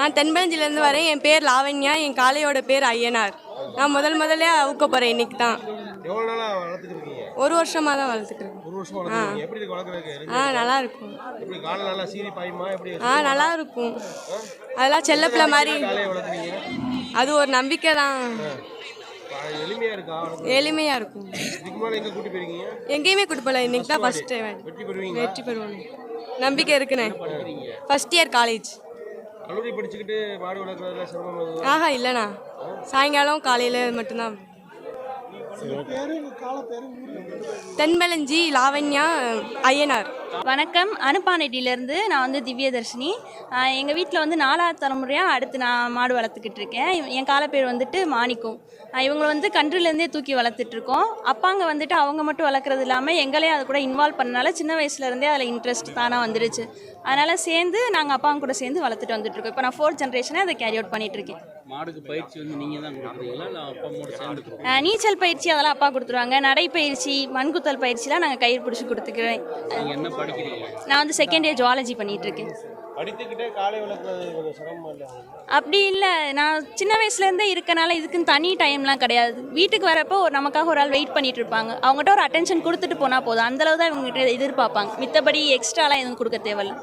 நான் தென்பழஞ்சிலேருந்து வரேன். என் பேர் லாவண்யா. என் காளையோட பேர் ஐயனார். நான் முதல்ல அவுக்க போகிறேன் இன்னைக்கு தான். எவ்வளவு நாளா வளர்த்துட்டு இருக்கீங்க? 1 வருஷமா தான் வளர்த்துட்டு இருக்கேன். 1 வருஷமா வளர்த்துறீங்க. எப்படி இருக்கு வளர்க்கறதுக்கு? நல்லா இருக்கும். எப்படி கால் நல்லா சீரி பாயுமா? எப்படி? நல்லா இருக்கும். அதெல்லாம் செல்லப்பிள்ளை மாதிரி. காலைய வளர்க்குறீங்க? அது ஒரு நம்பிக்கை தான். எளிமையா இருக்கா? எளிமையா இருக்கும். இதுக்கு முன்னாடி எங்க கூட்டி போயிருக்கீங்க? எங்கேயுமே கூட்டு போகல. இன்னைக்கு தான் ஃபர்ஸ்ட் டைம். வெற்றி பெறுவீங்க? வெற்றி பெறுவோம் நம்பிக்கை இருக்குண்ணே. First year college. கல்லூரி படிச்சுக்கிட்டு மாடு வளர்க்குறதுல சிரமம் இல்லைண்ணா. சாயங்காலம் காலையில் மட்டும்தான். தென்பழஞ்சி லாவண்யா ஐயனார். வணக்கம். அனுப்பானட்டியிலேருந்து நான் வந்து திவ்யதர்ஷினி. எங்கள் வீட்டில் வந்து 4வது தலைமுறையாக அடுத்து நான் மாடு வளர்த்துக்கிட்டு இருக்கேன். என் கால பேர் வந்துட்டு மாணிக்கம். இவங்களை வந்து கன்றுலேருந்தே தூக்கி வளர்த்துட்ருக்கோம். அப்பாங்க வந்துட்டு அவங்க மட்டும் வளர்க்குறது இல்லாமல் எங்களையும் அது கூட இன்வால்வ் பண்ணனால சின்ன வயசுலேருந்தே அதில் இன்ட்ரெஸ்ட் தானாக வந்துருச்சு. அதனால் சேர்ந்து நாங்கள் அப்பாங்க கூட சேர்ந்து வளர்த்துட்டு வந்துட்டுருக்கோம். இப்போ நான் 4th ஜென்ரேஷனாக அதை கேரி அவுட் பண்ணிகிட்ருக்கேன். மாடுக்கு பயிற்சி வந்து நீங்கள் தான் கொடுக்குறீங்களா இல்லை அப்பா அம்மாவோட சேர்ந்து? நீச்சல் பயிற்சி அதெல்லாம் அப்பா கொடுத்துருவாங்க. நடைப்பயிற்சி, மண்குத்தல் பயிற்சிலாம் நாங்கள் கயிறு பிடிச்சி கொடுத்துக்கிறேன். நீங்கள் என்ன படிக்கிறீங்க? நான் வந்து 2nd இயர் ஜுவாலஜி பண்ணிகிட்ருக்கேன். படித்துக்கிட்டே காலை வளர்க்குறது கொஞ்சம் சிரமமா இல்லை? அப்படி இல்லை. நான் சின்ன வயசுலேருந்தே இருக்கனால இதுக்குன்னு தனி டைம்லாம் கிடையாது. வீட்டுக்கு வரப்போ நமக்காக ஒரு ஆள் வெயிட் பண்ணிட்டு இருப்பாங்க. அவங்ககிட்ட ஒரு அட்டென்ஷன் கொடுத்துட்டு போனால் போதும். அந்தளவு தான் இவங்ககிட்ட எதிர்பார்ப்பாங்க. மித்தபடி எக்ஸ்ட்ராலாம் எதுவும் கொடுக்க தேவையில்லை.